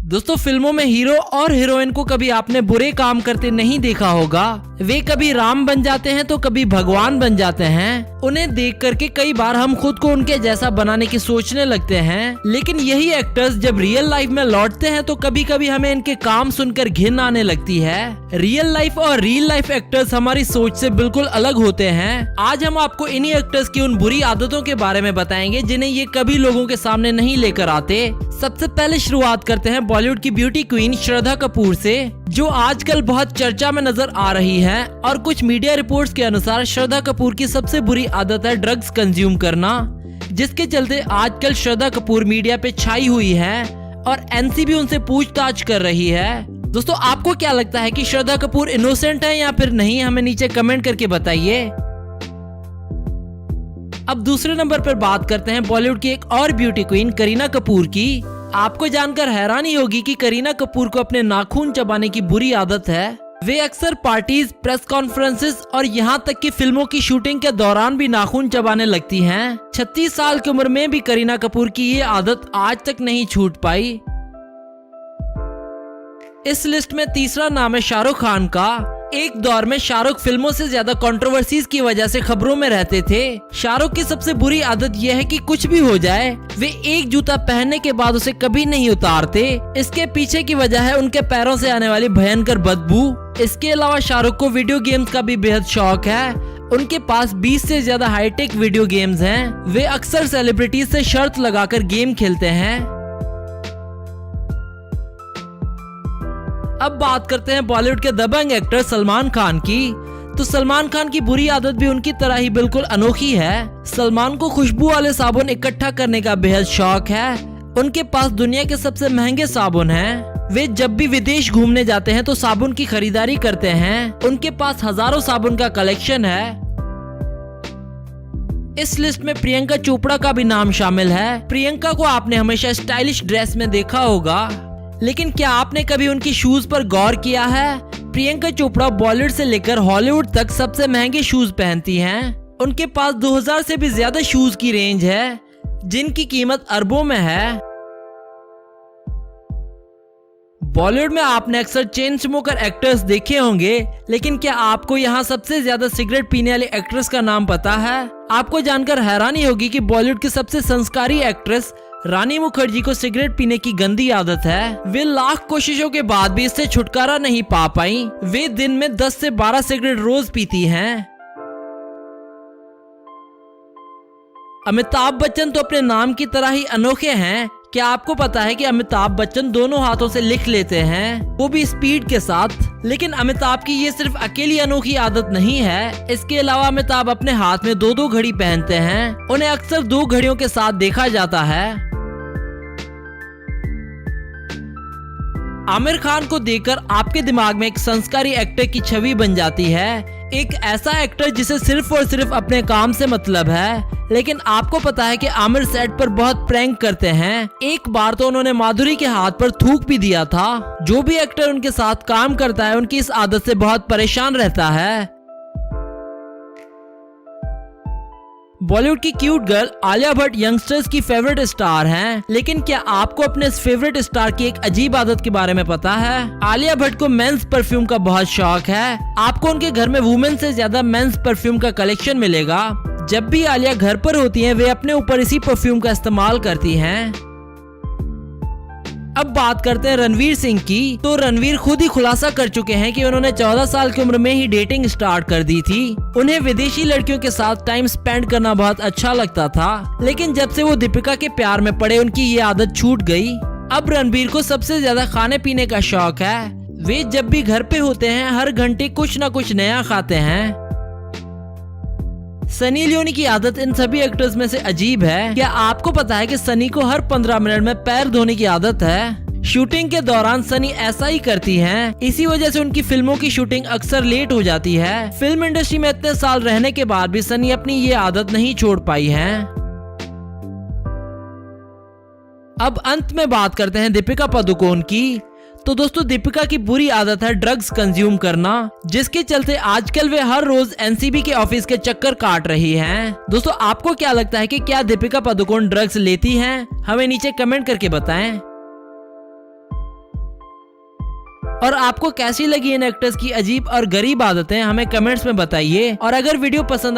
दोस्तों फिल्मों में हीरो और हीरोइन को कभी आपने बुरे काम करते नहीं देखा होगा। वे कभी राम बन जाते हैं तो कभी भगवान बन जाते हैं। उन्हें देख करके कई बार हम खुद को उनके जैसा बनाने की सोचने लगते हैं, लेकिन यही एक्टर्स जब रियल लाइफ में लौटते हैं तो कभी कभी हमें इनके काम सुनकर घिन आने लगती है। रियल लाइफ और रियल लाइफ एक्टर्स हमारी सोच से बिल्कुल अलग होते हैं। आज हम आपको इन्हीं एक्टर्स की उन बुरी आदतों के बारे में बताएंगे जिन्हें ये कभी लोगों के सामने नहीं लेकर आते। सबसे पहले शुरुआत करते हैं बॉलीवुड की ब्यूटी क्वीन श्रद्धा कपूर से, जो आजकल बहुत चर्चा में नजर आ रही है। और कुछ मीडिया रिपोर्ट्स के अनुसार श्रद्धा कपूर की सबसे बुरी आदत है ड्रग्स कंज्यूम करना, जिसके चलते आजकल श्रद्धा कपूर मीडिया पे छाई हुई है और एनसीबी उनसे पूछताछ कर रही है। दोस्तों आपको क्या लगता है कि श्रद्धा कपूर इनोसेंट है या फिर नहीं, हमें नीचे कमेंट करके बताइए। अब दूसरे नंबर पर बात करते हैं बॉलीवुड की एक और ब्यूटी क्वीन करीना कपूर की। आपको जानकर हैरानी होगी कि करीना कपूर को अपने नाखून चबाने की बुरी आदत है। वे अक्सर पार्टीज, प्रेस कॉन्फ्रेंसेस और यहाँ तक कि फिल्मों की शूटिंग के दौरान भी नाखून चबाने लगती हैं। 36 साल की उम्र में भी करीना कपूर की ये आदत आज तक नहीं छूट पाई। इस लिस्ट में तीसरा नाम है शाहरुख खान का। एक दौर में शाहरुख फिल्मों से ज्यादा कंट्रोवर्सीज की वजह से खबरों में रहते थे। शाहरुख की सबसे बुरी आदत यह है कि कुछ भी हो जाए वे एक jूता पहनने के बाद उसे कभी नहीं उतारते। इसके पीछे की वजह है उनके पैरों से आने वाली भयंकर बदबू। इसके अलावा शाहरुख को वीडियो गेम्स का भी बेहद शौक है। उनके पास 20 से ज्यादा हाईटेक वीडियो गेम्स हैं। वे अक्सर सेलिब्रिटीज से शर्त लगाकर गेम खेलते हैं। अब बात करते हैं बॉलीवुड के दबंग एक्टर सलमान खान की। तो सलमान खान की बुरी आदत भी उनकी तरह ही बिल्कुल अनोखी है। सलमान को खुशबू वाले साबुन इकट्ठा करने का बेहद शौक है। उनके पास दुनिया के सबसे महंगे साबुन हैं। वे जब भी विदेश घूमने जाते हैं तो साबुन की खरीदारी करते हैं। उनके पास हजारों साबुन का कलेक्शन है। इस लिस्ट में प्रियंका चोपड़ा का भी नाम शामिल है। प्रियंका को आपने हमेशा स्टाइलिश ड्रेस में देखा होगा, लेकिन क्या आपने कभी उनकी शूज पर गौर किया है? प्रियंका चोपड़ा बॉलीवुड से लेकर हॉलीवुड तक सबसे महंगे शूज पहनती हैं। उनके पास 2000 से भी ज्यादा शूज की रेंज है, जिनकी कीमत अरबों में है। बॉलीवुड में आपने अक्सर चेन स्मोकर एक्टर्स देखे होंगे, लेकिन क्या आपको यहाँ सबसे ज्यादा सिगरेट पीने वाली एक्ट्रेस का नाम पता है? आपको जानकर हैरानी होगी कि बॉलीवुड की सबसे संस्कारी एक्ट्रेस रानी मुखर्जी को सिगरेट पीने की गंदी आदत है। वे लाख कोशिशों के बाद भी इससे छुटकारा नहीं पा पाई। वे दिन में 10 से 12 सिगरेट रोज पीती हैं। अमिताभ बच्चन तो अपने नाम की तरह ही अनोखे हैं। क्या आपको पता है कि अमिताभ बच्चन दोनों हाथों से लिख लेते हैं, वो भी स्पीड के साथ। लेकिन अमिताभ की ये सिर्फ अकेली अनोखी आदत नहीं है। इसके अलावा अमिताभ अपने हाथ में 2-2 घड़ी पहनते हैं। उन्हें अक्सर 2 घड़ियों के साथ देखा जाता है। आमिर खान को देखकर आपके दिमाग में एक संस्कारी एक्टर की छवि बन जाती है। एक ऐसा एक्टर जिसे सिर्फ और सिर्फ अपने काम से मतलब है। लेकिन आपको पता है कि आमिर सेट पर बहुत प्रैंक करते हैं। एक बार तो उन्होंने माधुरी के हाथ पर थूक भी दिया था। जो भी एक्टर उनके साथ काम करता है उनकी इस आदत से बहुत परेशान रहता है। बॉलीवुड की cute girl Alia Bhatt youngsters की फेवरेट स्टार हैं, लेकिन क्या आपको अपने इस फेवरेट स्टार की एक अजीब आदत के बारे में पता है? आलिया भट्ट को मेंस परफ्यूम का बहुत शौक है। आपको उनके घर में वुमेन से ज्यादा मेंस परफ्यूम का कलेक्शन मिलेगा। जब भी आलिया घर पर होती हैं, वे अपने ऊपर इसी परफ्यूम का इस्तेमाल करती हैं। अब बात करते हैं रणवीर सिंह की। तो रणवीर खुद ही खुलासा कर चुके हैं कि उन्होंने 14 साल की उम्र में ही डेटिंग स्टार्ट कर दी थी। उन्हें विदेशी लड़कियों के साथ टाइम स्पेंड करना बहुत अच्छा लगता था, लेकिन जब से वो दीपिका के प्यार में पड़े उनकी ये आदत छूट गई। अब रणवीर को सबसे ज्यादा खाने पीने का शौक है। वे जब भी घर पे होते हैं हर घंटे कुछ न कुछ नया खाते हैं। सनी लियोनी की आदत इन सभी एक्टर्स में से अजीब है। क्या आपको पता है कि सनी को हर 15 मिनट में पैर धोने की आदत है? शूटिंग के दौरान सनी ऐसा ही करती हैं। इसी वजह से उनकी फिल्मों की शूटिंग अक्सर लेट हो जाती है। फिल्म इंडस्ट्री में इतने साल रहने के बाद भी सनी अपनी ये आदत नहीं छोड़ पाई है। अब अंत में बात करते हैं दीपिका पादुकोण की। तो दोस्तों दीपिका की बुरी आदत है ड्रग्स कंज्यूम करना, जिसके चलते आजकल वे हर रोज एनसीबी के ऑफिस के चक्कर काट रही हैं। दोस्तों आपको क्या लगता है कि क्या दीपिका पादुकोण ड्रग्स लेती हैं? हमें नीचे कमेंट करके बताएं। और आपको कैसी लगी इन एक्टर्स की अजीब और गरीब आदतें हमें कमेंट्स में बताइए। और अगर वीडियो पसंद आई